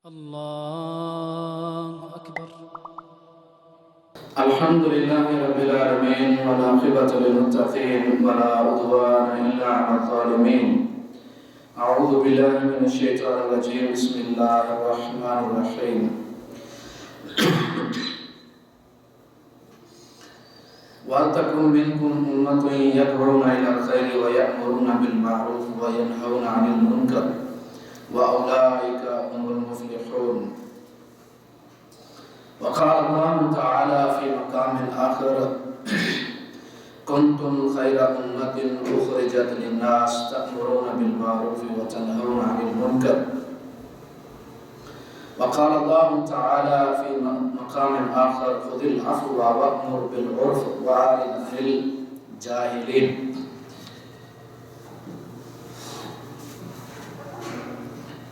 الله أكبر. الحمد لله رب العالمين والعاقبة للمتقين ولا عدوان إلا على الظالمين. أعوذ بالله من الشيطان الرجيم. بسم الله الرحمن الرحيم. وَلْتَكُنْ مِنْكُمْ أُمَّةٌ يَدْعُونَ إِلَى الْخَيْرِ وَيَأْمُرُونَ بِالْمَعْرُوفِ وَيَنْهَوْنَ عَنِ الْمُنكَرِ وَأُولَئِكَ هُمُ الْمُفْلِحُونَ. وقال الله تعالى في مقام آخر: كنتم خير أمة أخرجت للناس تأمرون بالمعروف وتنهون عن المنكر. وقال الله تعالى في مقام آخر: خذ العفو وأمر بالعرف وأعرض عن الجاهلين.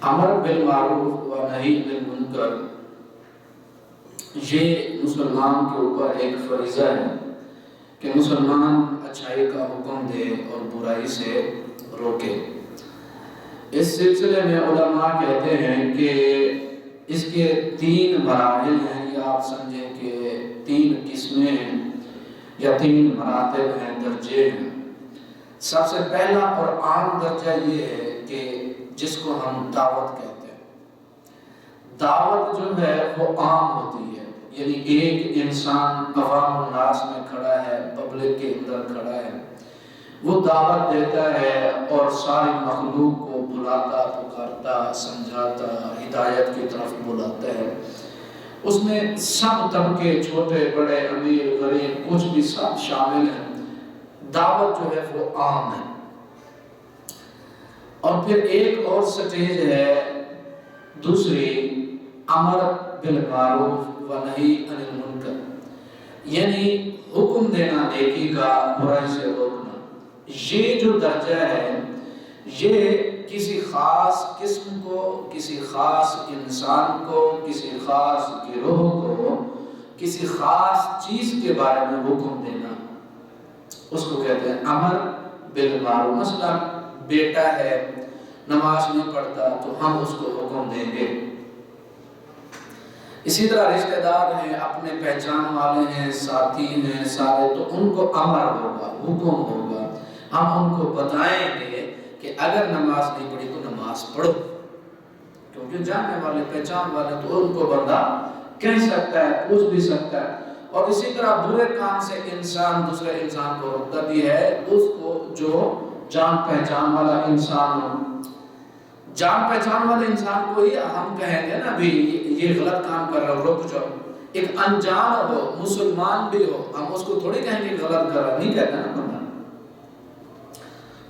امر بالمعروف و نہی عن المنکر یہ مسلمان کے اوپر ایک فریضہ ہے کہ مسلمان اچھائی کا حکم دے اور برائی سے روکے. اس سلسلے میں علماء کہتے ہیں کہ اس کے 3 مراحل ہیں، یا آپ سمجھیں کہ 3 قسمیں ہیں یا 3 مراتب ہیں، درجے ہیں. سب سے پہلا اور عام درجہ یہ ہے کہ جس کو ہم دعوت کہتے ہیں. دعوت جو ہے وہ عام ہوتی ہے، یعنی ایک انسان عوام الناس میں کھڑا ہے، پبلک کے اندر کھڑا ہے، وہ دعوت دیتا ہے اور ساری مخلوق کو بلاتا، پکارتا، سمجھاتا، ہدایت کی طرف بلاتا ہے. اس میں سب طبقے، چھوٹے بڑے، امیر غریب، کچھ بھی سب شامل ہیں. دعوت جو ہے وہ عام ہے. اور پھر ایک اور سٹیج ہے دوسری، امر بالمعروف و نہی عن المنکر، یعنی حکم دینا نیکی کا، برائی سے روکنا. یہ جو درجہ ہے یہ کسی خاص قسم کو، کسی خاص انسان کو، کسی خاص گروہ کو، کسی خاص چیز کے بارے میں حکم دینا، اس کو کہتے ہیں امر بالمعروف. مثلا بیٹا ہے نماز نہیں پڑھتا تو ہم اس کو حکم دیں گے. اسی طرح رشتہ دار ہیں، اپنے پہچان والے ہیں، ساتھی ہیں سارے، تو ان کو امر ہوگا، حکم ہوگا. ہم ان کو بتائیں گے کہ اگر نماز نہیں پڑھی تو نماز پڑھو، کیونکہ جاننے والے، پہچان والے، تو ان کو بندہ کہہ سکتا ہے، پوچھ بھی سکتا ہے. اور اسی طرح برے کام سے انسان دوسرے انسان کو روکتا بھی ہے، اس کو جو جان پہچان والا انسان ہو. جان پہچان والے انسان کو ہی ہم کہیں گے نا بھی یہ غلط کام کر رہا ہو، رک جاؤ. ایک انجان ہو، مسلمان بھی ہو، ہم اس کو تھوڑی کہیں گے غلط کر رہا، نہیں کہتے نا بندہ.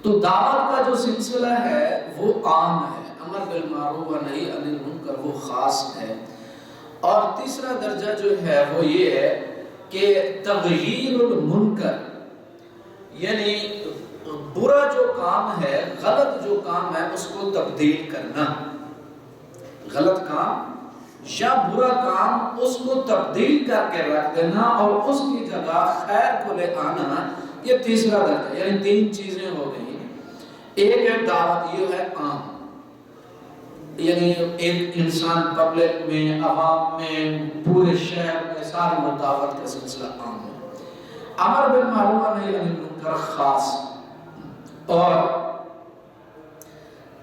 تو دعوت کا جو سلسلہ ہے وہ عام ہے، امر بالمعروف و نہی عن المنکر وہ خاص ہے. اور تیسرا درجہ جو ہے وہ یہ ہے کہ تغییر المنکر، یعنی برا جو کام ہے، غلط جو کام ہے، اس کو تبدیل کرنا. غلط کام یا برا کام اس کو تبدیل کر کے رکھ دینا اور اس کی جگہ خیر کو لے آنا، یہ تیسرا درجہ. یعنی 3 چیزیں ہو گئی. ایک ہے دعوت، یہ ہے عام، یعنی ایک انسان پبلک میں، عوام میں، پورے شہر میں، سارے دعوت کا سلسلہ عام ہے. امر بالمعروف و نہی عن المنکر خاص. اور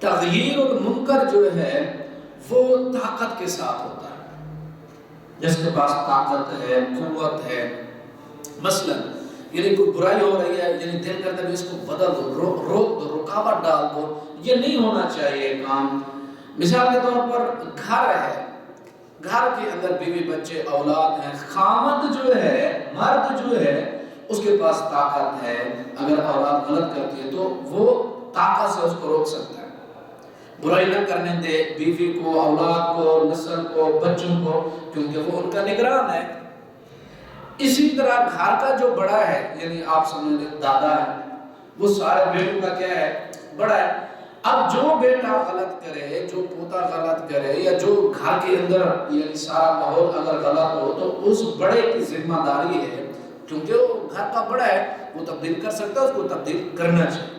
تغییر المنکر جو ہے وہ طاقت کے ساتھ ہوتا ہے، جس کے پاس طاقت ہے، قوت ہے. مثلا یعنی کوئی برائی ہو رہی ہے، یعنی دل کرتا ہے اس کو بدل دو، روک دو، رکاوٹ ڈال دو. یہ نہیں ہونا چاہیے کام. مثال کے طور پر گھر ہے، گھر کے اندر بیوی بچے اولاد ہیں، خامد جو ہے، مرد جو ہے، اس کے پاس طاقت ہے. اگر اولاد غلط کرتی ہے تو وہ طاقت سے اس کو روک سکتا ہے، برائی نہ کرنے دے بیوی کو، اولاد کو، نسل کو، بچوں کو، کیونکہ وہ ان کا نگران ہے. اسی طرح گھر کا جو بڑا ہے، یعنی آپ سمجھ لیں دادا ہے، وہ سارے بیٹوں کا کیا ہے؟ بڑا ہے. اب جو بیٹا غلط کرے، جو پوتا غلط کرے، یا جو گھر کے اندر یعنی سارا ماحول اگر غلط ہو، تو اس بڑے کی ذمہ داری ہے، کیونکہ وہ گھر کا بڑا ہے، وہ تبدیل کر سکتا ہے، اس کو تبدیل کرنا چاہیے.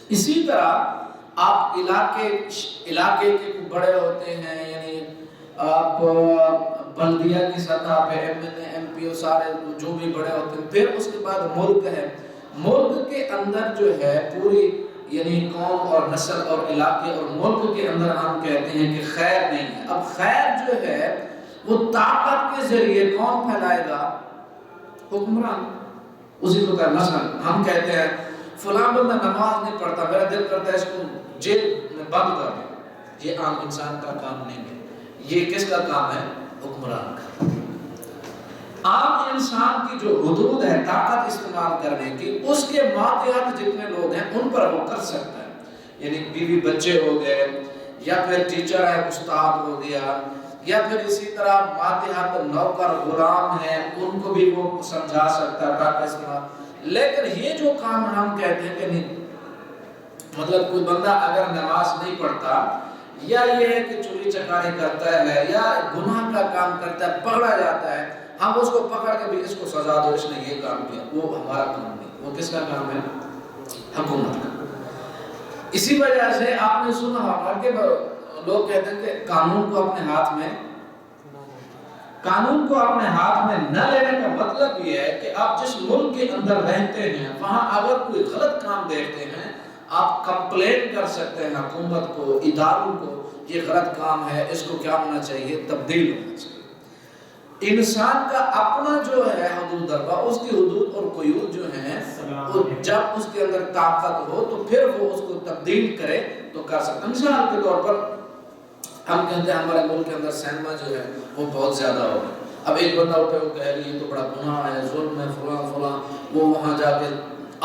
اسی طرح آپ علاقے کے بڑے ہوتے ہیں، یعنی آپ بلدیہ کی سطح پہ MP سارے جو بھی بڑے ہوتے ہیں، پھر اس کے بعد ملک ہے، ملک کے اندر جو ہے پوری یعنی قوم اور نسل اور علاقے اور ملک کے اندر ہم کہتے ہیں کہ خیر نہیں ہے۔ اب خیر جو ہے وہ طاقت کے ذریعے کون پھیلائے گا؟ حکمران۔ اسی کو کہ مثلا ہم کہتے ہیں فلاں بندہ نماز نہیں پڑھتا، میرا دل کرتا ہے اس کو جیل میں بند کر دیں۔ یہ عام انسان کا کام نہیں ہے، یہ کس کا کام ہے؟ حکمران کا۔ عام انسان کی جو حدود ہے طاقت استعمال کرنے کی، اس کے ماتحت جتنے لوگ ہیں ان پر وہ کر سکتا ہے، یعنی بیوی بچے ہو گئے، یا پھر ٹیچر ہے استاد ہو گیا، یا پھر اسی طرح ماتحت نوکر غلام ہیں ان کو بھی وہ سمجھا سکتا ہے طاقت استعمال۔ لیکن یہ جو کام ہم کہتے ہیں کہ نہیں، مطلب کوئی بندہ اگر نماز نہیں پڑھتا یا یہ ہے کہ چوری چکاری کرتا ہے یا گناہ کا کام کرتا ہے، پکڑا جاتا ہے، ہم اس کو پکڑ کے بھی اس کو سزا دو اس نے یہ کام کیا، وہ ہمارا کام نہیں، وہ کس کا کام ہے؟ حکومت کا۔ اسی وجہ سے آپ نے سنا ہوگا کہ لوگ کہتے ہیں کہ قانون کو اپنے ہاتھ میں نہ لینے کا مطلب یہ ہے کہ آپ جس ملک کے اندر رہتے ہیں وہاں اگر کوئی غلط کام دیکھتے ہیں آپ کمپلین کر سکتے ہیں حکومت کو، اداروں کو، یہ غلط کام ہے، اس کو کیا ہونا چاہیے؟ تبدیل ہونا چاہیے۔ انسان کا اپنا جو ہے حدود دربا، اس کی حدود اور قیود جو ہیں جب اس کے اندر طاقت ہو تو پھر وہ اس کو تبدیل کرے تو کر سکتا ہے۔ مثال کے طور پر ہم کہتے ہیں ہمارے ملک کے اندر سینما جو ہے وہ بہت زیادہ ہو گیا، اب ایک بندہ اٹھے وہ کہہ رہی ہے تو بڑا گناہ ہے، ظلم ہے، فلاں وہ وہاں جا کے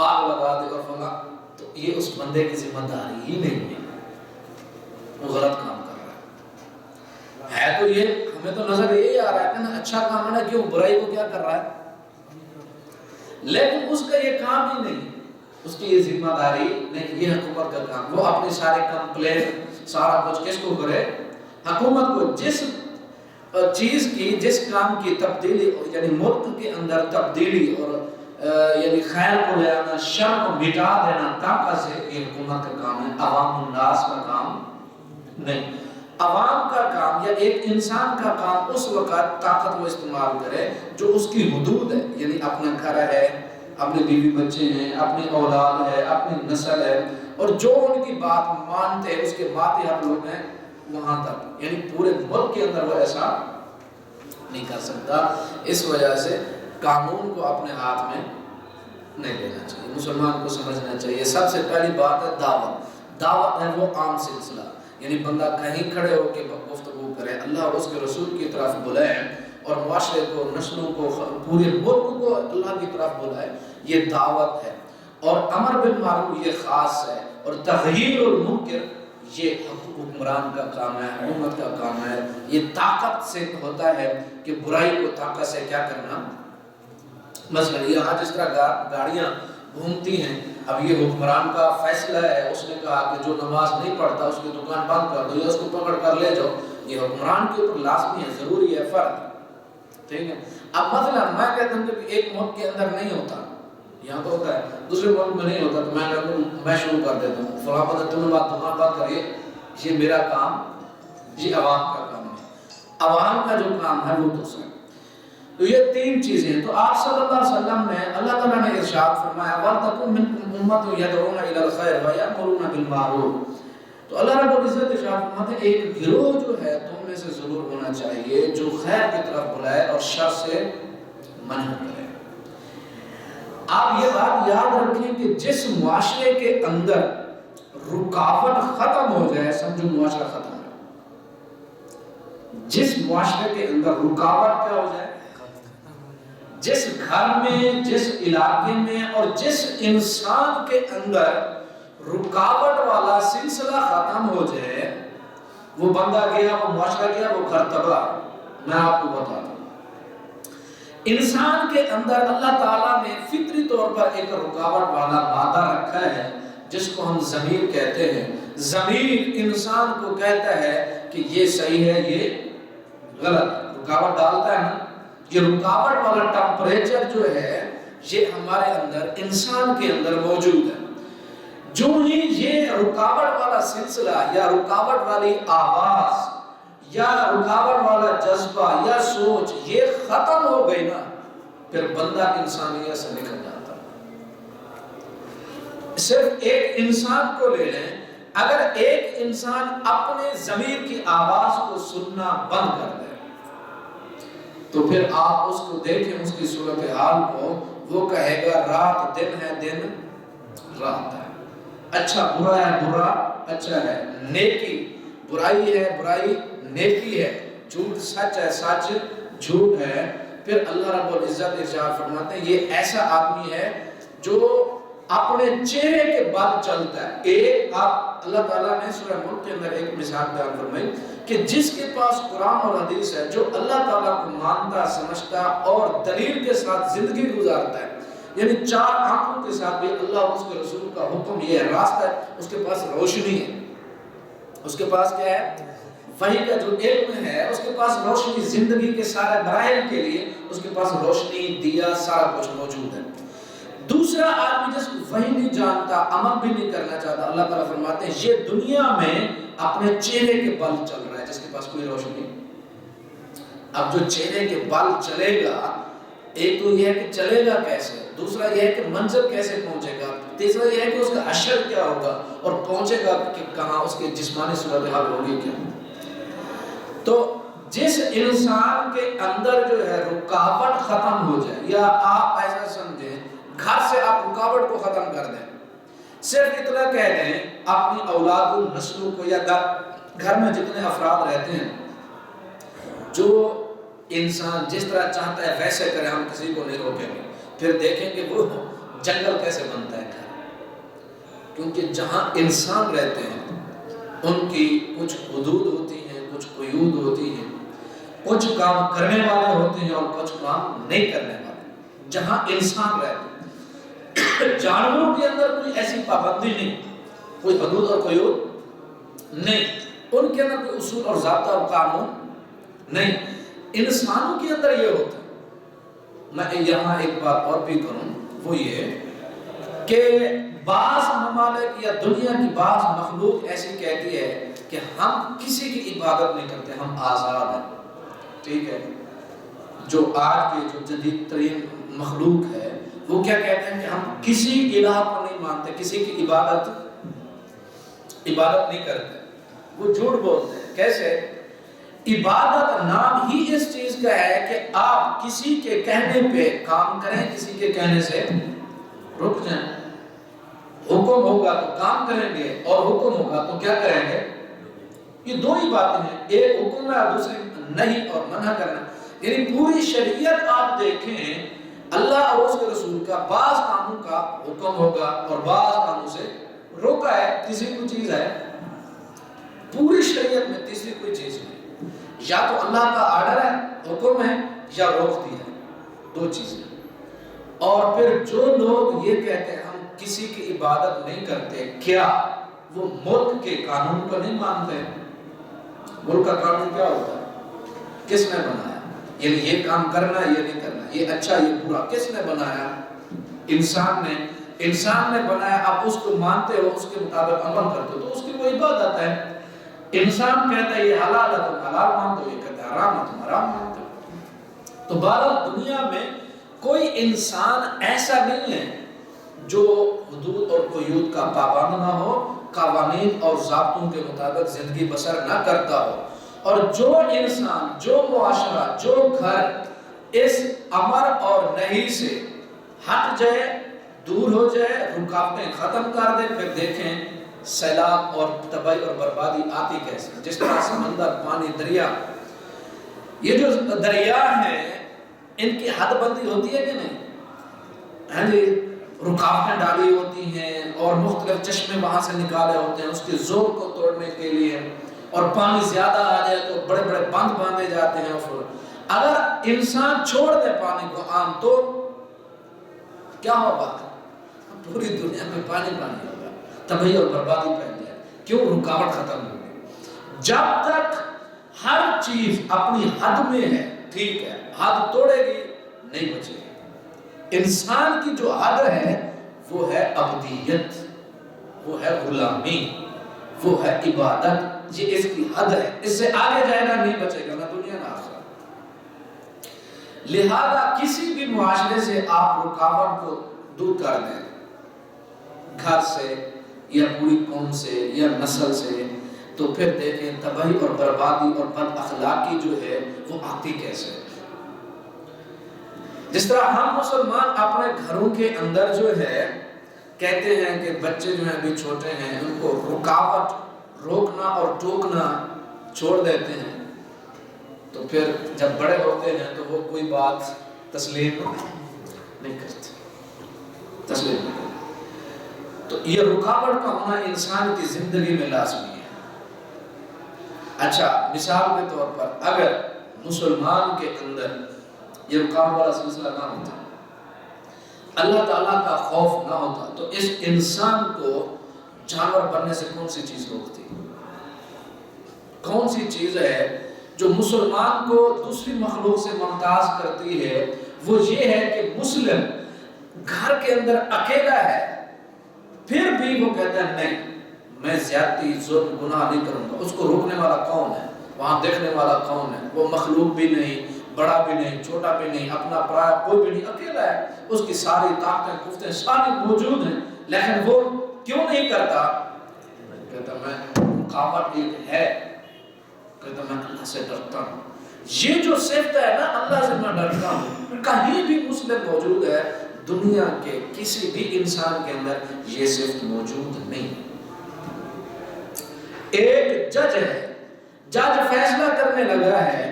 آگ لگا دے اور فلاں، تو یہ اس بندے کی ذمہ داری ہی نہیں ہے، وہ غلط کام کر رہا ہے تو یہ ہمیں تو نظر یہی آ رہا ہے کہ نا اچھا کام ہے نا، کیوں برائی کو کیا کر رہا ہے، لیکن اس کا یہ کام ہی نہیں، اس کی یہ ذمہ داری نہیں، یہ حکومت کا کام، وہ اپنے سارے کمپلین سارا کچھ کس کو کرے؟ حکومت کو۔ جس چیز کی، جس کام کی تبدیلی یعنی ملک کے اندر تبدیلی اور یعنی خیر کو لے آنا، شر کو مٹا دینا طاقت سے، یہ حکومت کا کام ہے، عوام الناس کا کام نہیں۔ عوام کا کام یا ایک انسان کا کام اس وقت طاقت وہ استعمال کرے جو اس کی حدود ہے، یعنی اپنا گھر ہے، اپنے بیوی بچے ہیں، اپنی اولاد ہے، اپنی نسل ہے، اور جو ان کی بات مانتے ہیں اس کے ماتحت لوگ ہیں وہاں تک، یعنی پورے ملک کے اندر وہ ایسا نہیں کر سکتا۔ اس وجہ سے قانون کو اپنے ہاتھ میں نہیں لینا چاہیے، مسلمان کو سمجھنا چاہیے۔ سب سے پہلی بات ہے دعوت ہے وہ عام سلسلہ، یعنی بندہ کہیں کھڑے ہو کے گفتگو کرے، اللہ اور اس کے رسول کی طرف بلائے اور معاشرے کو، نسلوں کو، پورے ملک کو اللہ کی طرف بلائے، یہ دعوت ہے۔ اور امر بالمعروف یہ خاص ہے، اور تغییر المنکر یہ حکمران کا کام ہے، حکومت کا کام ہے۔ یہ طاقت سے ہوتا ہے کہ برائی کو طاقت سے کیا کرنا۔ مثلا یہاں جس طرح گاڑیاں گھومتی ہیں، اب یہ حکمران کا فیصلہ ہے، اس نے کہا کہ جو نماز نہیں پڑھتا اس کی دکان بند کر دو یا اس کو پکڑ کر لے جاؤ، یہ حکمران کے اوپر لازمی ہے، ضروری ہے، فرض، ٹھیک ہے۔ اب مثلا میں کہتا ہوں کہ ایک ملک کے اندر نہیں ہوتا، یہاں تو ہوتا ہے، دوسرے ملک میں نہیں ہوتا، تو میں کہتا ہوں میں شروع کر دیتا ہوں، فلاں بندہ تم نے دکان بند کریے، یہ میرا کام، یہ عوام کا کام ہے۔ عوام کا جو کام ہے وہ دوسرا۔ تو یہ تین چیزیں ہیں۔ تو آپ صلی اللہ علیہ وسلم نے، اللہ تعالیٰ نے ارشاد فرمایا وَلْتَكُن مِّنكُمْ أُمَّةٌ يَدْعُونَ إِلَى الْخَيْرِ وَيَأْمُرُونَ بِالْمَعْرُوفِ۔ تو اللہ رب العزت ارشاد فرماتے ہیں ایک گروہ جو ہے تم میں سے ضرور ہونا چاہیے جو خیر کی طرف بلائے اور شر سے منع کرے۔ آپ یہ بات یاد رکھیں کہ جس معاشرے کے اندر رکاوٹ ختم ہو جائے، سمجھو معاشرہ ختم ہے۔ جس معاشرے کے اندر رکاوٹ کیا ہو جائے، جس گھر میں، جس علاقے میں اور جس انسان کے اندر رکاوٹ والا سلسلہ ختم ہو جائے، وہ بندہ گیا، وہ معاشرہ گیا، وہ گھر تباہ۔ میں آپ کو بتاتا ہوں، انسان کے اندر اللہ تعالیٰ نے فطری طور پر ایک رکاوٹ والا مادہ رکھا ہے جس کو ہم ضمیر کہتے ہیں۔ ضمیر انسان کو کہتا ہے کہ یہ صحیح ہے، یہ غلط، رکاوٹ ڈالتا ہے نا۔ یہ رکاوٹ والا ٹمپریچر جو ہے یہ ہمارے اندر، انسان کے اندر موجود ہے۔ جو ہی یہ رکاوٹ والا سلسلہ یا رکاوٹ والی آواز یا رکاوٹ والا جذبہ یا سوچ یہ ختم ہو گئی نا، پھر بندہ انسانیت سے نکل جاتا۔ صرف ایک انسان کو لے لیں، اگر ایک انسان اپنے ضمیر کی آواز کو سننا بند کر دے تو پھر آپ اس کو دیکھیں، اس کی صورتحال کو، وہ کہے گا رات دن ہے، دن رات ہے، اچھا برا ہے، برا اچھا ہے، نیکی برائی ہے، برائی نیکی ہے، جھوٹ سچ ہے، سچ جھوٹ ہے۔ پھر اللہ رب العزت ارشاد فرماتے ہیں یہ ایسا آدمی ہے جو اپنے چہرے کے بعد چلتا ہے۔ ایک آپ اللہ تعالیٰ نے سورہ ملک کے اندر ایک مثال بیان فرمائی کہ جس کے پاس قرآن اور حدیث ہے، جو اللہ تعالیٰ کو مانتا سمجھتا اور دلیل کے ساتھ زندگی گزارتا ہے، یعنی چار آنکھوں کے ساتھ بھی اللہ اور اس کے رسول کا حکم یہ ہے، راستہ ہے، اس کے پاس روشنی ہے، اس کے پاس کیا ہے؟ وحی کا جو علم ہے، اس کے پاس روشنی، زندگی کے سارے مراحل کے لیے اس کے پاس روشنی، دیا، سارا کچھ موجود ہے۔ دوسرا آدمی جس کو وحی نہیں جانتا، عمل بھی نہیں کرنا چاہتا، اللہ تعالیٰ فرماتے ہیں یہ دنیا میں اپنے چہرے کے بل چل رہا ہے، جس کے پاس کوئی روشنی نہیں۔ اب جو چہرے کے بل چلے گا، ایک تو یہ ہے کہ چلے گا کیسے، دوسرا یہ ہے کہ منزل کیسے پہنچے گا، تیسرا یہ ہے کہ اس کا حشر کیا ہوگا اور پہنچے گا کہ کہاں، اس کے جسمانی صورتحال ہوگی کیا۔ تو جس انسان کے اندر جو ہے رکاوٹ ختم ہو جائے، یا آپ ایسا سمجھیں گھر سے آپ رکاوٹ کو ختم کر دیں، صرف اتنا کہہ دیں اپنی اولاد و نسلوں کو، یا گھر میں جتنے افراد رہتے ہیں، جو انسان جس طرح چاہتا ہے ویسے کرے، ہم کسی کو نہیں روکیں گے، پھر دیکھیں کہ وہ جنگل کیسے بنتا ہے گھر۔ کیونکہ جہاں انسان رہتے ہیں ان کی کچھ حدود ہوتی ہیں، کچھ قیود ہوتی ہیں، کچھ کام کرنے والے ہوتے ہیں اور کچھ کام نہیں کرنے والے۔ جہاں انسان رہتے ہیں، جانوروں کے اندر کوئی ایسی پابندی نہیں، کوئی حدود اور قیود نہیں، ان کے اندر کوئی اصول اور ضابطہ اور قانون نہیں۔ انسانوں کے اندر یہ ہوتا ہے۔ میں یہاں ایک بات اور بھی کروں، وہ یہ کہ بعض ممالک یا دنیا کی بعض مخلوق ایسی کہتی ہے کہ ہم کسی کی عبادت نہیں کرتے، ہم آزاد ہیں، ٹھیک ہے۔ جو آج کے جو جدید ترین مخلوق ہے وہ کیا کہتے ہیں کہ ہم کسی الہ کو نہیں مانتے، کسی کی عبادت نہیں کرتے۔ وہ جھوٹ بولتے ہیں۔ کیسے؟ عبادت نام ہی اس چیز کا ہے کہ آپ کسی کے کہنے پہ کام کریں، کسی کے کہنے سے رک جائیں۔ حکم ہوگا تو کام کریں گے اور حکم ہوگا تو کیا کریں گے؟ یہ دو ہی باتیں ہیں، ایک حکم ہے اور دوسری نہیں اور منع کرنا۔ یعنی پوری شریعت آپ دیکھیں، اللہ اور اس کے رسول کا بعض کاموں کا حکم ہوگا اور بعض کاموں سے روکا ہے۔ تیسری کوئی چیز ہے پوری شریعت میں؟ تیسری کوئی چیز نہیں۔ یا تو اللہ کا آرڈر ہے، حکم ہے، یا روک دیا ہے، دو چیزیں۔ اور پھر جو لوگ یہ کہتے ہیں ہم کسی کی عبادت نہیں کرتے، کیا وہ ملک کے قانون کو نہیں مانتے؟ ملک کا قانون کیا ہوتا ہے؟ کس نے بنایا؟ یعنی یہ کام کرنا، یہ نہیں کرنا، یہ اچھا یہ برا، کس نے بنایا؟ انسان نے بنایا۔ آپ اس کو مانتے ہو، اس کے مطابق عمل کرتے ہو تو اس کی وہ عبادت ہے۔ انسان کہتا ہے یہ حلال ہے تو حلال مانتے ہو، یہ کہتا ہے حرام ہے تو حرام مانتے ہو۔ تو بہرحال دنیا میں کوئی انسان ایسا نہیں ہے جو حدود اور قیود کا پابند نہ ہو، قوانین اور ضابطوں کے مطابق زندگی بسر نہ کرتا ہو۔ اور جو انسان، جو معاشرہ، جو گھر اس امر اور نہی سے ہٹ جائے، دور ہو جائے، رکاوٹیں ختم کر دے، پھر دیکھیں سیلاب اور تباہی اور بربادی آتی کیسے۔ جس طرح سمندر، پانی، دریا، یہ جو دریا ہیں ان کی حد بندی ہوتی ہے کہ نہیں؟ ہاں جی، رکاوٹیں ڈالی ہوتی ہیں اور مختلف چشمے وہاں سے نکالے ہوتے ہیں اس کے زور کو توڑنے کے لیے، اور پانی زیادہ آ جائے تو بڑے بڑے بند باندھے جاتے ہیں۔ اگر انسان چھوڑ دے پانی کو عام تو کیا ہوگا؟ پوری دنیا میں پانی ہوگا، تباہی اور بربادی پھیل جائے۔ کیوں؟ رکاوٹ ختم ہو گئی۔ جب تک ہر چیز اپنی حد میں ہے، ٹھیک ہے، حد توڑے گی نہیں بچے گی۔ انسان کی جو حد ہے وہ ہے ابدیت، وہ ہے غلامی، وہ ہے عبادت، یہ اس کی حد ہے، اس سے آگے جائے گا نہیں بچے گا، نہ دنیا نہ آخرت۔ لہذا کسی بھی معاشرے سے آپ رکاوٹ کو دور کر دیں، گھر سے یا پوری قوم سے یا نسل سے، تو پھر دیکھیں تباہی اور بربادی اور بد اخلاقی جو ہے وہ آتی کیسے۔ جس طرح ہم مسلمان اپنے گھروں کے اندر جو ہے کہتے ہیں کہ بچے جو ہیں ابھی چھوٹے ہیں ان کو رکاوٹ، روکنا اور ٹوکنا چھوڑ دیتے ہیں، تو پھر جب بڑے ہوتے ہیں تو وہ کوئی بات تسلیم نہیں کرتے، تسلیم نہیں کرتے۔ تو یہ رکاوٹ کا ہونا انسان کی زندگی میں لازمی ہے۔ اچھا، مثال کے طور پر اگر مسلمان کے اندر یہ رکاوٹ والا سلسلہ نہ ہوتا، اللہ تعالیٰ کا خوف نہ ہوتا، تو اس انسان کو جانور بننے سے کون سی چیز روکتی؟ کون سی چیز ہے جو مسلمان کو دوسری مخلوق سے ممتاز کرتی ہے؟ وہ یہ ہے کہ مسلم گھر کے اندر اکیلا ہے، پھر بھی وہ کہتا ہے نہیں میں زیادتی، ظلم، گناہ نہیں کروں گا۔ اس کو روکنے والا کون ہے؟ وہاں دیکھنے والا کون ہے؟ وہ مخلوق بھی نہیں، بڑا بھی نہیں، چھوٹا بھی نہیں، اپنا پرایا کوئی بھی نہیں، اکیلا ہے۔ اس کی ساری طاقتیں، قوتیں ساری موجود ہیں، لیکن وہ کیوں نہیں کرتا؟ کہتا میں رکاوٹ ایک ہے، کہتا میں اللہ سے ڈرتا ہوں۔ یہ جو صفت ہے نا، اللہ سے میں ڈرتا ہوں، کہیں بھی مسلم موجود ہے؟ دنیا کے کسی بھی انسان کے اندر یہ صفت موجود نہیں۔ ایک جج ہے، جج فیصلہ کرنے لگا ہے،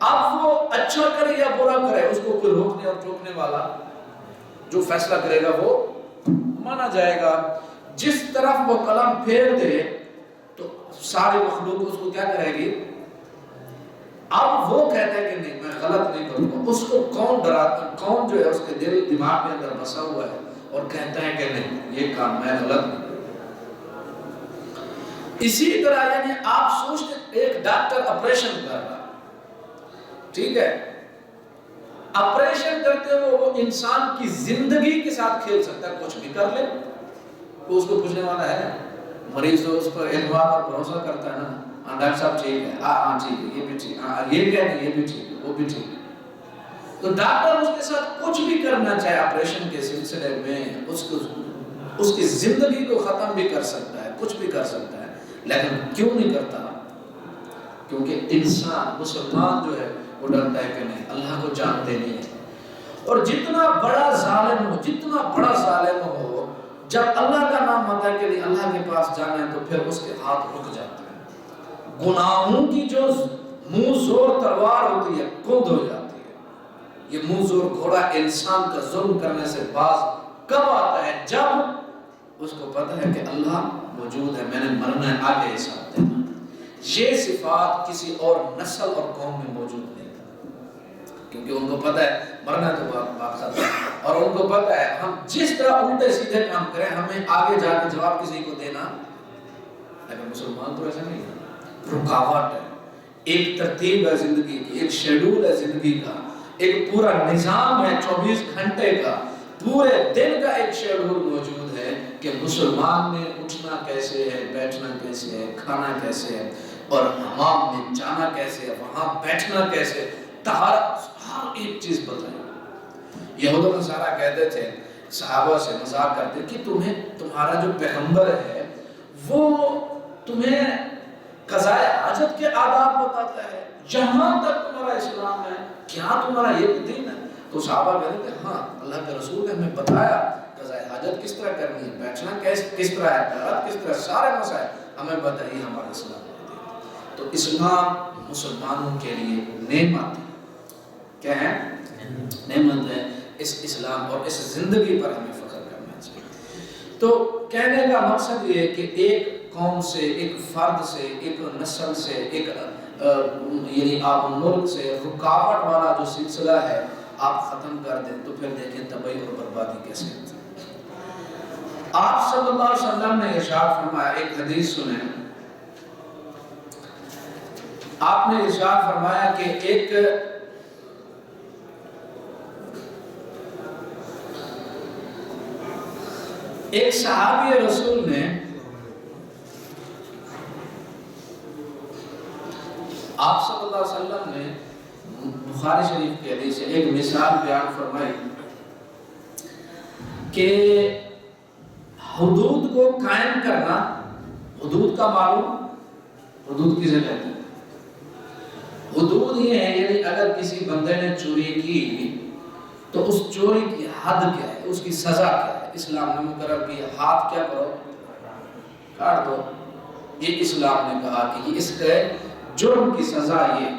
اب وہ اچھا کرے یا برا کرے، اس کو کوئی روکنے اور ٹوکنے والا، جو فیصلہ کرے گا وہ مانا جائے گا۔ جس طرف وہ قلم پھیر دے تو ساری مخلوق اس کو کیا کرے گی؟ اب وہ کہتا ہے کہ نہیں میں غلط نہیں کروں گا، اس کو کون ڈراتا، کون جو ہے اس کے دل دماغ کے اندر بسا ہوا ہے اور کہتا ہے کہ نہیں یہ کام میں غلط نہیں کروں۔ اسی طرح یعنی آپ سوچتے ایک ڈاکٹر آپریشن کر رہا، ٹھیک ہے، آپریشن کرتے ہوئے وہ انسان کی زندگی کے ساتھ کھیل سکتا ہے، کچھ بھی کر لے، وہ اس کو پوچھنے والا ہے؟ مریض تو اس پر اعتماد اور بھروسہ کرتا ہے نا، ہاں ڈاکٹر صاحب ٹھیک ہے، ہاں ٹھیک ہے، یہ بھی ٹھیک ہے، ہاں یہ کہہ دیں یہ بھی ٹھیک ہے، وہ بھی ٹھیک ہے۔ تو ڈاکٹر اس کے ساتھ کچھ بھی کرنا چاہے آپریشن کے سلسلے میں، اس کی زندگی کو ختم بھی کر سکتا ہے، کچھ بھی کر سکتا ہے، لیکن کیوں نہیں کرتا؟ کیونکہ انسان مسلمان جو ہے وہ ڈرتا ہے کہ نہیں اللہ کو جانتے نہیں ہے۔ اور جتنا بڑا ظالم ہو، جتنا بڑا ظالم ہو، جب اللہ کا نام آتا ہے کہ نہیں اللہ کے پاس جانا ہے تو پھر اس کے ہاتھ رک جاتے ہیں۔ گناہوں کی جو منہ زور تلوار ہوتی ہے کند ہو جاتی ہے۔ یہ منہ زور گھوڑا انسان کا ظلم کرنے سے باز کب آتا ہے؟ جب اس کو پتہ ہے کہ اللہ موجود ہے، میں نے مرنا ہے، آگے حساب دینا۔ یہ صفات کسی اور نسل اور قوم میں موجود نہیں، کیونکہ ان کو پتہ ہے مرنا تو بات ختم ہے، اور ان کو پتہ ہے ہم جس طرح الٹے سیدھے کام کریں ہمیں آگے جا کے جواب کسی کو دینا، لیکن مسلمان تو ایسا نہیں ہے۔ رکاوٹ ہے، ایک ترتیب ہے زندگی کی، ایک شیڈول ہے زندگی کا، ایک پورا نظام ہے 24 گھنٹے کا، پورے دن کا ایک شیڈول موجود ہے کہ مسلمان میں اٹھنا کیسے ہے، بیٹھنا کیسے ہے، کھانا کیسے ہے، اور حمام میں جانا کیسے ہے، وہاں بیٹھنا کیسے ہے، طہارت، ہر ایک چیز بتائی۔ یہود و نصارہ کہتے تھے صحابہ سے مذاق کرتے کہ تمہارا جو پیغمبر ہے وہ تمہیں قضاء حاجت کے آداب بتاتا ہے، جہاں تک تمہارا اسلام ہے کیا تمہارا یہ دین ہے؟ تو صحابہ کہتے تھے ہاں اللہ کے رسول نے ہمیں بتایا قضاء حاجت کس طرح کرنی ہے، بیٹھنا کس طرح ہے، طہارت کس طرح، سارے مسائل ہمیں بتائیے، ہمارا اسلام ہے۔ تو اسلام مسلمانوں کے لیے نعمت ہے، کیا ہے؟ نعمت ہے۔ اس اسلام اور اس زندگی پر ہمیں فخر کرنا چاہیے۔ تو کہنے کا مقصد یہ ہے کہ ایک قوم سے، ایک فرد سے، ایک نسل سے، ایک یعنی آپ ملک سے رکاوٹ والا جو سلسلہ ہے آپ ختم کر دیں تو پھر دیکھیں تباہی اور بربادی کیسے ہوتی ہے۔ آپ صلی اللہ علیہ وسلم نے ارشاد فرمایا، ایک حدیث سنیں، آپ نے ارشاد فرمایا کہ ایک صحابی رسول نے آپ صلی اللہ علیہ وسلم نے بخاری شریف کے حدیث سے ایک مثال بیان فرمائی کہ حدود کو قائم کرنا، حدود کا معلوم، حدود کسے کہتے ہیں؟ حدود یہ ہے یعنی اگر کسی بندے نے چوری کی تو اس چوری کی حد کیا ہے، اس کی سزا کیا ہے. اسلام نے مقرر کیا ہاتھ کیا کرو، کاٹ دو. یہ اسلام نے کہا کہ اس کے جرم کی سزا یہ.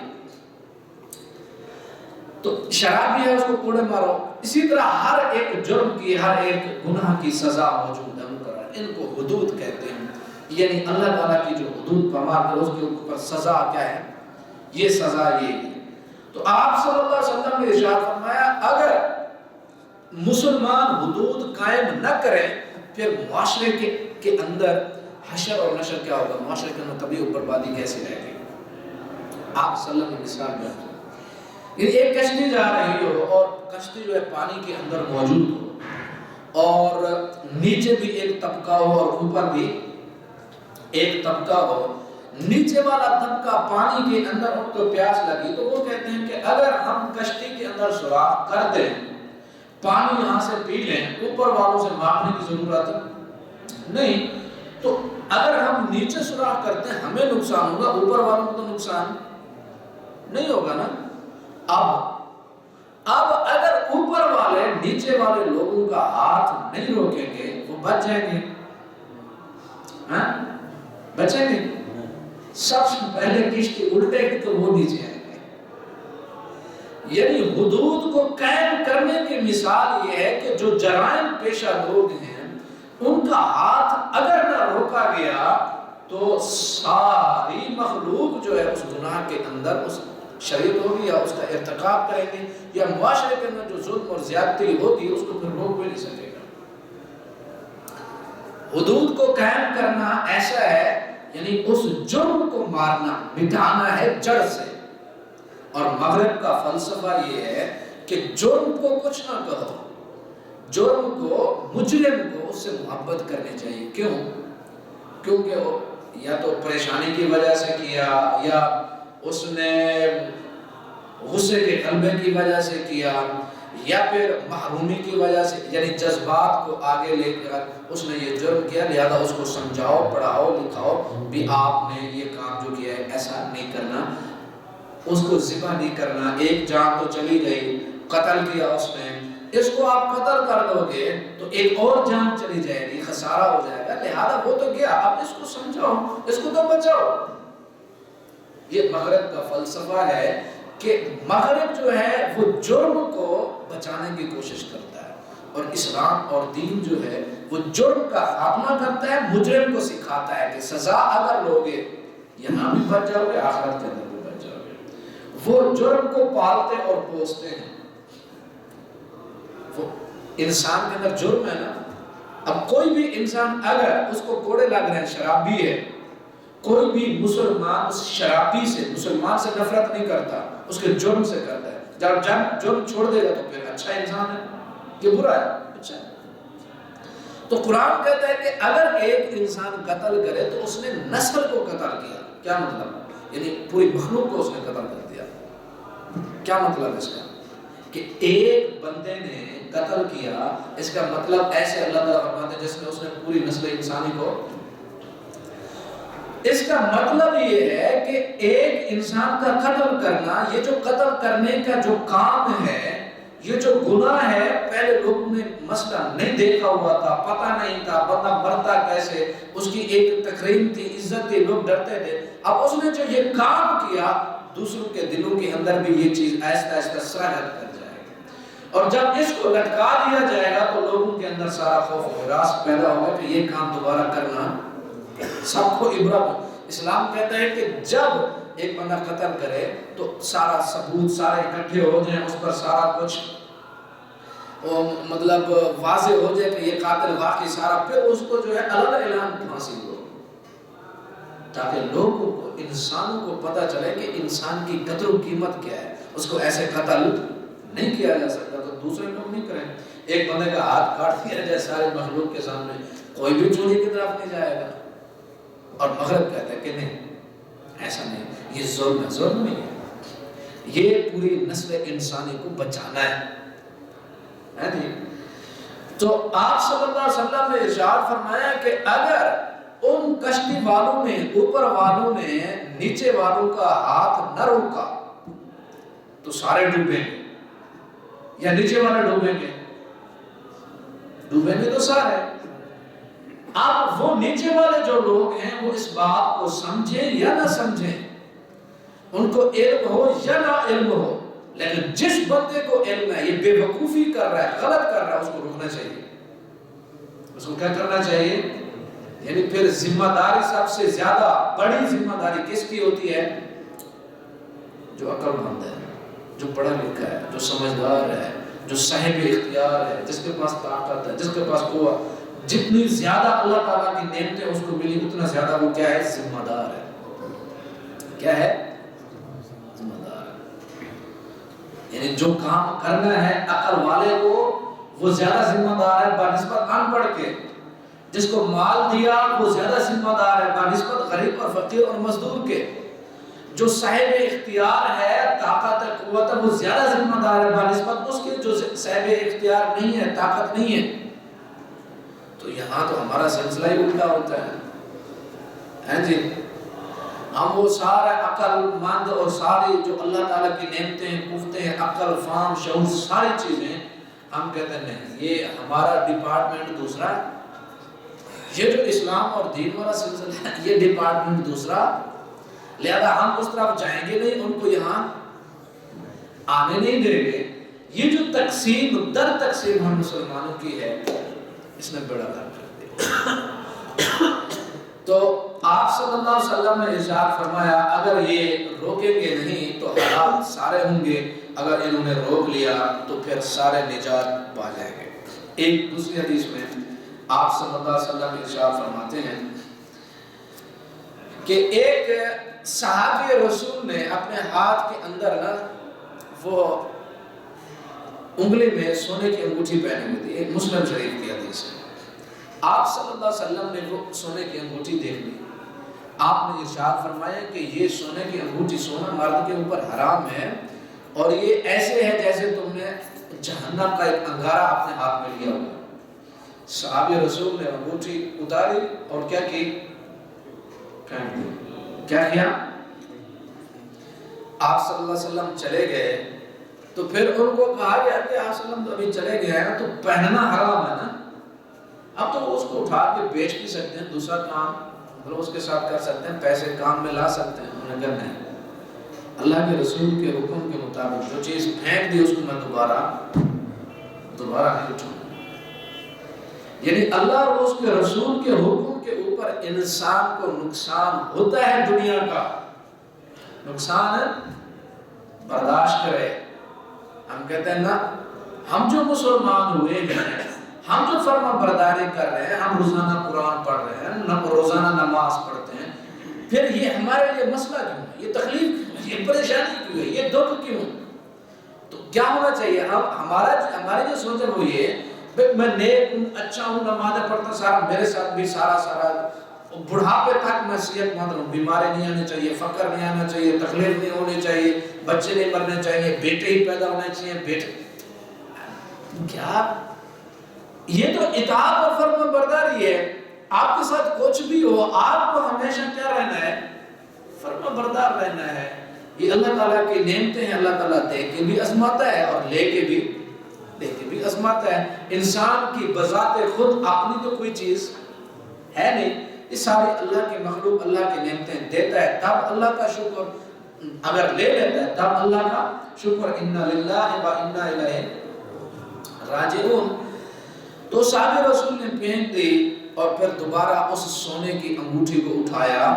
تو شرابی ہے اس کو کوڑے مارو. اسی طرح ہر ایک جرم کی، ہر ایک گناہ کی سزا موجود ہے مقرر. ان کو حدود کہتے ہیں. یعنی اللہ تعالیٰ کی جو حدود پامال کر اس کے اوپر سزا کیا ہے، یہ سزا یہ ہے. تو آپ صلی اللہ علیہ وسلم نے ارشاد فرمایا اگر مسلمان حدود قائم نہ کریں پھر معاشرے کے اندر حشر اور نشر کیا ہوگا، معاشرے کے اندر تبھی بربادی کیسے رہے گی. آپ صلی اللہ علیہ وسلم نے مثال بیان کی، ایک کشتی جا رہی ہو اور کشتی جو ہے پانی کے اندر موجود ہو اور نیچے بھی ایک طبقہ ہو اور اوپر بھی ایک طبقہ ہو. نیچے والا طبقہ پانی کے اندر ان کو پیاس لگی تو وہ کہتے ہیں کہ اگر ہم کشتی کے اندر سوراخ کر دیں، پانی یہاں سے پی لیں، اوپر والوں سے مانگنے کی ضرورت نہیں. تو اگر ہم نیچے سوراخ کرتے ہیں ہمیں نقصان ہوگا، اوپر والوں کو تو نقصان نہیں ہوگا نا. اب اگر اوپر والے نیچے والے لوگوں کا ہاتھ نہیں روکیں گے وہ بچ جائیں گے. ہاں بچیں گے. سب سے پہلے کشتی الٹے گی تو وہ نیچے آئیں گے. یعنی حدود کو قائم کرنے کی مثال یہ ہے کہ جو جرائم پیشہ لوگ ہیں ان کا ہاتھ اگر نہ روکا گیا تو ساری مخلوق جو ہے اس گناہ کے اندر اس شریک ہوگی یا اس کا ارتکاب کریں گے، یا معاشرے کے اندر جو ظلم اور زیادتی ہوگی اس کو پھر روک بھی نہیں سکے گا. حدود کو قائم کرنا ایسا ہے یعنی اس جرم کو مارنا، مٹانا ہے جڑ سے. اور مغرب کا فلسفہ یہ ہے کہ جرم کو کچھ نہ کہو، جرم کو، مجرم کو اس سے محبت کرنی چاہیے. کیوں؟ کیونکہ وہ یا تو پریشانی کی وجہ سے کیا، یا اس نے غصے کے غلبے کی وجہ سے کیا، یا پھر محرومی کی وجہ سے، یعنی جذبات کو آگے لے کر اس نے یہ جرم کیا، لہذا اس کو سمجھاؤ، پڑھاؤ، لکھاؤ بھی آپ نے یہ کام جو کیا ہے ایسا نہیں کرنا، اس کو ذبح نہیں کرنا. ایک جان تو چلی گئی، قتل کیا اس نے، اس کو آپ قتل کر دو گے تو ایک اور جان چلی جائے گی، خسارہ ہو جائے گا، لہذا وہ تو گیا، اب اس کو سمجھاؤ، اس کو تو بچاؤ. یہ مغرب کا فلسفہ ہے کہ مغرب جو ہے وہ جرم کو بچانے کی کوشش کرتا ہے، اور اسلام اور دین جو ہے وہ جرم کا خاتمہ کرتا ہے، مجرم کو سکھاتا ہے کہ سزا اگر لوگے یہاں بھی بچ جاؤ گے، آخرت کے اندر بھی بچ جاؤ گے. وہ جرم کو پالتے اور پوستے ہیں. وہ انسان کے اندر جرم ہے نا. اب کوئی بھی انسان اگر اس کو کوڑے لگ رہے ہیں، شرابی ہے، کوئی بھی مسلمان اس شرابی سے، مسلمان سے نفرت نہیں کرتا، اس کے جرم سے کرتا ہے. جب جرم چھوڑ دے گا تو پھر اچھا انسان ہے کہ برا ہے؟ اچھا ہے. تو قرآن کہتا ہے کہ اگر ایک انسان قتل کرے تو اس نے نسل کو قتل کیا. کیا مطلب؟ یعنی پوری مخلوق کو اس نے قتل کر دیا. کیا مطلب اس کا؟ کہ ایک بندے نے قتل کیا، اس کا مطلب ایسے اللہ تعالیٰ فرماتے ہیں جس میں اس نے پوری نسل انسانی کو. اس کا مطلب یہ ہے کہ ایک انسان کا قتل کرنا، یہ جو قتل کرنے کا جو کام ہے، یہ جو گناہ ہے، پہلے لوگوں نے مسئلہ نہیں دیکھا ہوا تھا، پتہ نہیں تھا بندہ مرتا کیسے، اس کی ایک تکریم تھی، عزت تھی، لوگ ڈرتے تھے. اب اس نے جو یہ کام کیا دوسروں کے دلوں کے اندر بھی یہ چیز آہستہ آہستہ سرایت کر جائے گی، اور جب اس کو لٹکا دیا جائے گا تو لوگوں کے اندر سارا خوف و ہراس پیدا ہوگا کہ یہ کام دوبارہ کرنا. سب کو عبرت. اسلام کہتا ہے کہ جب ایک بندہ قتل کرے تو سارا ثبوت سارے اکٹھے ہو جائیں، اس پر سارا کچھ مطلب واضح ہو جائے کہ یہ قاتل واقعی سارا، پھر اس کو جو ہے الگ اعلان پھانسی ہو، تاکہ لوگوں کو، انسانوں کو پتہ چلے کہ انسان کی قدر و قیمت کیا ہے. اس کو ایسے قتل نہیں کیا جا سکتا تو دوسرے لوگ نہیں کریں. ایک بندے کا ہاتھ کاٹ دیا جائے سارے مخلوق کے سامنے، کوئی بھی چوری کی طرف نہیں جائے گا. اور مغرب کہتا ہے کہ نہیں، ایسا نہیں، یہ ظلم ہے، ظلم نہیں ہے، یہ پوری نسل انسانی کو بچانا ہے جی۔ تو آپ صلی اللہ علیہ وسلم نے ارشاد فرمایا کہ اگر ان کشتی والوں نے، اوپر والوں نے نیچے والوں کا ہاتھ نہ روکا تو سارے ڈوبیں گے، یا نیچے والے ڈوبیں گے؟ ڈوبیں گے تو سارے۔ اب وہ نیچے والے جو لوگ ہیں وہ اس بات کو سمجھیں یا نہ سمجھیں، ان کو علم ہو یا نہ علم ہو، لیکن جس بندے کو علم ہے یہ بے وقوفی کر رہا ہے، غلط کر رہا ہے، اس کو روکنا چاہیے۔ اس کو کیا کرنا چاہیے؟ یعنی پھر ذمہ داری سب سے زیادہ بڑی ذمہ داری کس کی ہوتی ہے؟ جو عقل مند ہے، جو پڑھا لکھا ہے، جو سمجھدار ہے، جو صاحب اختیار ہے، جس کے پاس طاقت ہے، جس کے پاس قوت، جتنی زیادہ اللہ تعالیٰ کی نعمتیں اس کو ملی اتنا زیادہ وہ کیا ہے؟ ذمہ دار ہے۔ کیا ہے؟ ذمہ دار ہے۔ یعنی جو کام کرنا ہے عقل والے کو وہ زیادہ ذمہ دار ہے بنسبت ان پڑھ کے، جس کو مال دیا وہ زیادہ ذمہ دار ہے بنسبت غریب اور فقیر اور مزدور کے، جو صاحب اختیار ہے، طاقت ہے، قوت ہے، وہ زیادہ ذمہ دار ہے بنسبت اس کے جو صاحب اختیار نہیں ہے، طاقت نہیں ہے۔ تو یہاں تو ہمارا سلسلہ ہی الٹا ہوتا ہے جی۔ ہم وہ سارا عقل مند اور ساری جو اللہ تعالیٰ کی نعمتیں، قوتیں، عقل، فہم، شعور، ساری چیزیں ہم کہتے ہیں نہیں، یہ ہمارا ڈپارٹمنٹ دوسرا ہے، یہ جو اسلام اور دین والا سلسلہ ہے یہ ڈپارٹمنٹ دوسرا، لہذا ہم اس طرف جائیں گے نہیں، ان کو یہاں آنے نہیں دیں گے۔ یہ جو تقسیم در تقسیم ہم مسلمانوں کی ہے اس نے بڑا کر دیا۔ تو آپ صلی اللہ علیہ وسلم نے ارشاد فرمایا اگر یہ روکیں گے نہیں تو حالات سارے ہوں گے، اگر انہوں نے روک لیا تو پھر سارے نجات پا جائیں گے۔ ایک دوسری حدیث میں آپ صلی اللہ علیہ وسلم ارشاد فرماتے ہیں کہ ایک صحابی رسول نے اپنے ہاتھ کے اندر نا وہ انگلی میں سونے کی انگوٹھی پہنے ہوئی تھی، ایک مسلم شریف کی حدیث ہے۔ آپ صلی اللہ علیہ وسلم نے وہ سونے کی انگوٹھی دیکھ لی، آپ نے ارشاد فرمایا کہ یہ سونے کی انگوٹھی سونا مرد کے اوپر حرام ہے، اور یہ ایسے ہے جیسے تم نے جہنم کا ایک انگارہ اپنے ہاتھ میں لیا ہوگا۔ صحابی رسول نے انگوٹھی اتاری اور کیا کی؟ کیا کیا؟ آپ صلی اللہ علیہ وسلم چلے گئے تو پھر ان کو کہا گیا کہ آپ صلی اللہ علیہ وسلم تو ابھی چلے گئے ہیں تو پہننا حرام ہے نا، اب تو اس کو اٹھا کے بیچ بھی سکتے ہیں، دوسرا کام مطلب اس کے ساتھ کر سکتے ہیں، پیسے کام میں لا سکتے ہیں۔ انہوں نے کہا نہیں، اللہ کے رسول کے حکم کے مطابق جو چیز پھینک دی اس کو میں دوبارہ نہیں اٹھاؤں۔ یعنی اللہ اور اس کے رسول کے حکم کے اوپر انسان کو نقصان ہوتا ہے، دنیا کا نقصان برداشت کرے۔ ہم کہتے ہیں نا، ہم جو مسلمان ہوئے ہیں، ہم جو فرما برداری کر رہے ہیں، ہم روزانہ قرآن پڑھ رہے ہیں، روزانہ نماز پڑھتے ہیں، پھر یہ ہمارے لیے مسئلہ کیوں ہے؟ یہ تکلیف، یہ پریشانی کیوں ہے؟ یہ دکھ کیوں؟ تو کیا ہونا چاہیے؟ ہماری جو سوچ ہے وہ یہ میں نیک ہوں، اچھا ہوں، نمازیں پڑھتا سارا، میرے ساتھ بھی سارا بڑھاپے تک میں صحت مند رہوں، بیماری نہیں آنی چاہیے، فقر نہیں آنا چاہیے، تکلیف نہیں ہونی چاہیے، بچے نہیں مرنے چاہیے، بیٹے ہی پیدا ہونے چاہیے، بیٹے کیا؟ یہ تو اطاعت اور فرمان برداری ہے۔ آپ کے ساتھ کچھ بھی ہو، آپ کو ہمیشہ کیا رہنا ہے؟ فرمان بردار رہنا ہے۔ یہ اللہ تعالیٰ کی نعمتیں ہیں، اللہ تعالیٰ دے کے بھی آزماتا ہے اور لے کے بھی آزماتا ہے۔ انسان کی بذات خود اپنی تو کوئی چیز ہے نہیں، یہ ساری اللہ کی مخلوق اللہ کی نعمتیں دیتا ہے، تب اللہ کا شکر، اگر لے لیتا ہے تب اللہ کا شکر۔ انا للہ و انا الیہ راجعون۔ تو صحابی رسول نے پہن دی اور پھر دوبارہ اس سونے کی انگوٹھی کو اٹھایا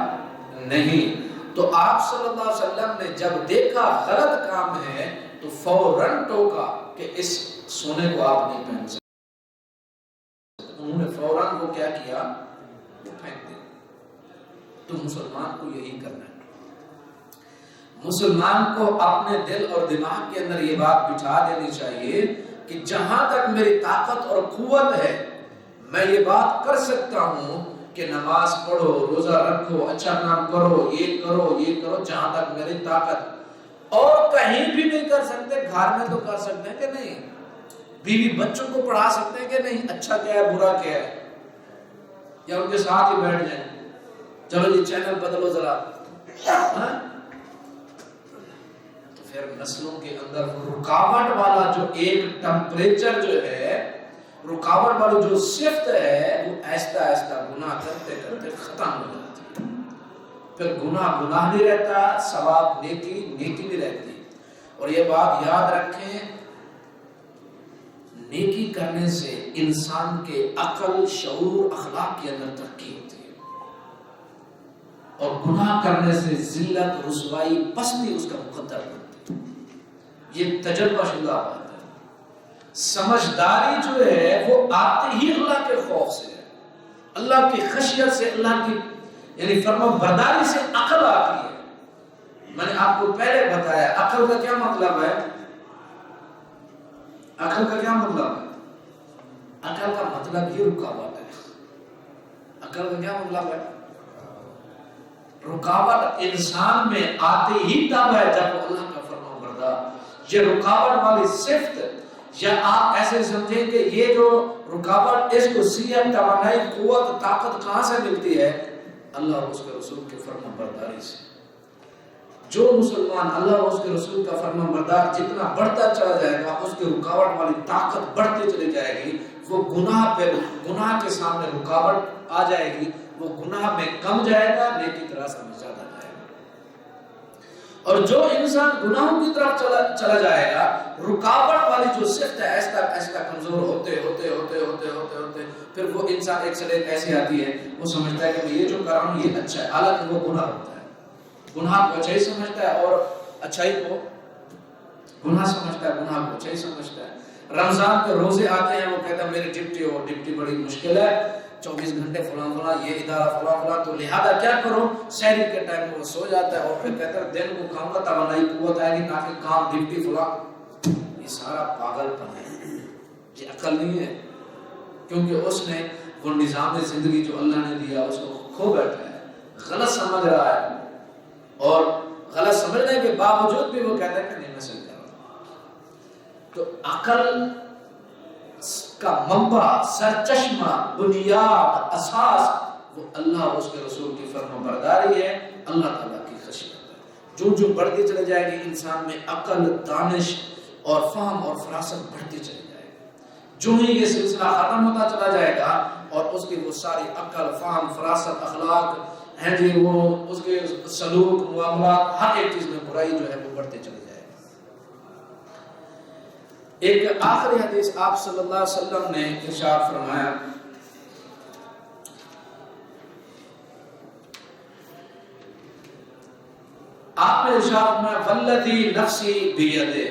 نہیں۔ تو آپ صلی اللہ علیہ وسلم نے جب دیکھا غلط کام ہے تو فوراً ٹوکا کہ اس سونے کو آپ نہیں پہن سکتے۔ انہوں نے فوراً وہ کیا کیا؟ وہ پھینک دیا۔ تو مسلمان کو یہی کرنا ہے، مسلمان کو اپنے دل اور دماغ کے اندر یہ بات بٹھا دینی چاہیے کہ جہاں تک میری طاقت اور قوت ہے میں یہ بات کر سکتا ہوں کہ نماز پڑھو، روزہ رکھو، اچھا کام کرو، یہ کرو جہاں تک میری طاقت، اور کہیں بھی نہیں کر سکتے، گھر میں تو کر سکتے ہیں کہ نہیں؟ بیوی بچوں کو پڑھا سکتے ہیں کہ نہیں؟ اچھا کیا ہے برا کیا ہے؟ یا ان کے ساتھ ہی بیٹھ جائیں، چلو جی چینل بدلو ذرا، تو پھر نسلوں کے اندر رکاوٹ والا جو ایک ٹمپریچر جو ہے، رکاوٹ والی جو صفت ہے، وہ آہستہ آہستہ گناہ کرتے کرتے ختم ہو جاتی ہے۔ پھر گناہ نہیں رہتا، ثواب نیکی نہیں رہتی۔ اور یہ بات یاد رکھیں، نیکی کرنے سے انسان کے عقل، شعور، اخلاق کے اندر ترقی ہوتی ہے، اور گناہ کرنے سے ذلت، رسوائی، پستی اس کا مقدر بنتی ہے۔ یہ تجربہ شدہ بات ہے۔ سمجھداری جو ہے وہ آتی ہی اللہ کے خوف سے ہے، اللہ کی خشیت سے، اللہ کی یعنی فرما برداری سے عقل آتی ہے۔ میں نے آپ کو پہلے بتایا عقل کا کیا مطلب ہے؟ عقل کا کیا مطلب ہے؟ عقل کا مطلب یہ رکاوٹ ہے۔ عقل کا کیا مطلب ہے؟ رکاوٹ انسان میں آتی ہی تب ہے جب وہ اللہ کا فرما بردار۔ یہ رکاوٹ والی صفت، یا آپ ایسے سمجھیں کہ یہ جو رکاوٹ، اس کو صحت، توانائی، قوت، طاقت کہاں سے ملتی ہے؟ اللہ اور اس کے رسول کے فرما برداری سے۔ جو مسلمان اللہ اور اس کے رسول کا فرما بردار جتنا بڑھتا چلا جائے گا، اس کی رکاوٹ والی طاقت بڑھتی چلی جائے گی۔ وہ گناہ کے سامنے رکاوٹ آ جائے گی، وہ گناہ میں کم جائے گا، نیکی کی راستہ میں زیادہ جائے گا۔ اور جو انسان گناہوں کی طرف چلا جائے گا، رکاوٹ والی جو صفت ہے آہستہ آہستہ کمزور ہوتے پھر وہ انسان ایک سے ایک ایسی آتی ہے، وہ سمجھتا ہے کہ میں یہ جو کر رہا ہوں یہ اچھا ہے، حالانکہ وہ گناہ ہوتا ہے۔ گناہ کو اچھائی سمجھتا ہے اور اچھائی کو گناہ سمجھتا ہے، گناہ کو اچھائی سمجھتا ہے۔ رمضان کے روزے آتے ہیں، وہ کہتا ہے میری ڈپٹی بڑی مشکل ہے، 24 گھنٹے فلاں یہ ادارہ فلاں، تو لہذا کیا کروں؟ سحری کے ٹائم میں وہ سو جاتا ہے، اور پھر کہتا ہے دن کو کھاؤں گا توانائی قوت آئے گی تاکہ کام ڈپٹی فلاں۔ یہ سارا پاگل پن ہے، یہ عقل نہیں ہے، کیونکہ اس نے وہ نظام زندگی جو اللہ نے دیا اس کو کھو بیٹھا ہے، غلط سمجھ رہا ہے، اور غلط سمجھنے کے باوجود بھی وہ کہتا ہے کہ نہیں میں صحیح کر رہا ہوں۔ تو عقل کا منبع، سرچشمہ، بنیاد، اساس وہ اللہ اور اس کے رسول کی فرما برداری ہے، اللہ تعالیٰ کی خشیت ہے۔ جو بڑھتی چلی جائے گی انسان میں عقل، دانش اور فہم اور فراست بڑھتی چلی جائے گی۔ جو ہی یہ سلسلہ ختم ہوتا چلا جائے گا اور اس کی وہ ساری عقل، فہم، فراست، اخلاق ہیں جی، وہ اس کے سلوک، معاملات، ہر ایک چیز میں برائی جو ہے وہ بڑھتے چلے جائے گا۔ ایک آخری حدیث آپ صلی اللہ علیہ وسلم نے ارشاد فرمایا، آپ نے ارشاد فرمایا والذی نفسی بیدہ،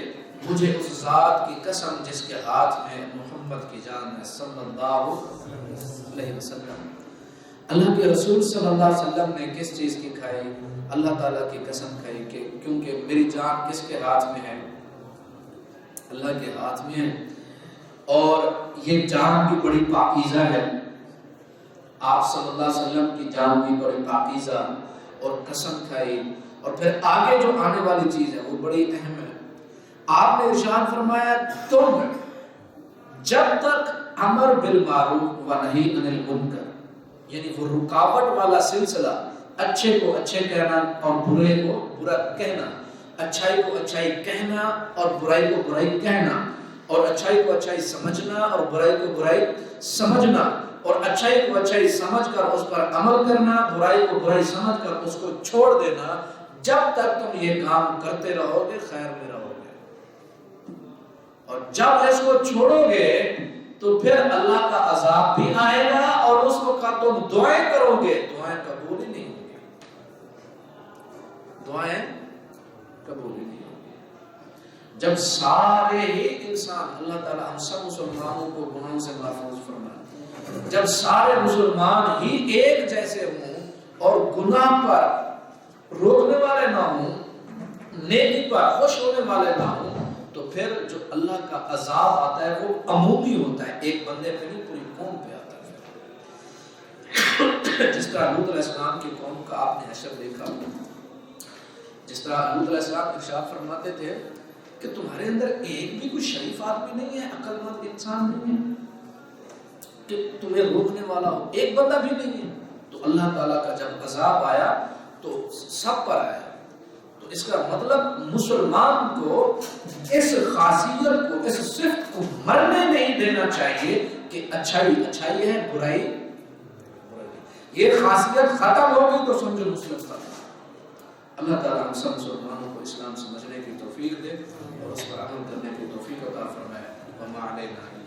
مجھے اس ذات کی قسم جس کے ہاتھ میں محمد کی جان ہے صلی اللہ علیہ وسلم۔ اللہ کے رسول صلی اللہ علیہ وسلم نے کس چیز کی کھائی؟ اللہ تعالیٰ کی قسم کھائی کہ کیونکہ میری جان کس کے ہاتھ میں ہے؟ اللہ کے ہاتھ میں ہے، اور یہ جان بھی بڑی پاکیزہ ہے۔ آپ صلی اللہ علیہ وسلم کی جان بھی بڑی پاکیزہ، اور قسم کھائی، اور پھر آگے جو آنے والی چیز ہے وہ بڑی اہم ہے۔ آپ نے ارشاد فرمایا تم جب تک امر بالمعروف و نہی عن المنکر، یعنی وہ رکاوٹ والا سلسلہ، اچھے کو اچھے کہنا اور برے کو برا کہنا، اچھائی کو اچھائی کہنا اور برائی کو برائی کہنا، اور اچھائی کو اچھائی سمجھنا اور برائی کو برائی سمجھنا، اور اچھائی کو اچھائی سمجھ کر اس پر عمل کرنا، برائی کو برائی سمجھ کر اس کو چھوڑ دینا، جب تک تم یہ کام کرتے رہو گے خیر میں رہو گے، اور جب اس کو چھوڑو گے تو پھر اللہ کا عذاب بھی آئے گا، اور اس وقت تم دعائیں کرو گے، دعائیں قبول ہی نہیں ہوں گی، دعائیں قبول ہی نہیں ہوں گی۔ جب سارے ہی انسان، اللہ تعالیٰ ہم سب مسلمانوں کو گناہوں سے محفوظ فرمائے، جب سارے مسلمان ہی ایک جیسے ہوں اور گناہ پر روکنے والے نہ ہوں، نیکی پر خوش ہونے والے نہ ہوں، تو پھر جو اللہ کا عذاب آتا ہے وہ عمومی ہوتا ہے، ایک بندے پہ نہیں پوری قوم پہ آتا ہے۔ جس طرح لوط علیہ السلام کی قوم کا آپ نے حشر دیکھا، جس طرح لوط علیہ السلام ارشاد فرماتے تھے کہ تمہارے اندر ایک بھی کوئی شریف آدمی نہیں ہے، عقل مند انسان نہیں ہے کہ تمہیں روکنے والا ہو، ایک بندہ بھی نہیں ہے۔ تو اللہ تعالیٰ کا جب عذاب آیا تو سب پر آیا۔ تو اس کا مطلب مسلمان کو اس خاصیت کو، اس صفت کو مرنے نہیں دینا چاہیے کہ اچھائی اچھائی ہے، برائی برائی۔ یہ خاصیت ختم ہو گئی تو سمجھو مسلم ختم۔ اللہ تعالیٰ ہم سب مسلمانوں کو اسلام سمجھنے کی توفیق دے اور اس پر عمل کرنے کی توفیق عطا فرمائے۔ وما علینا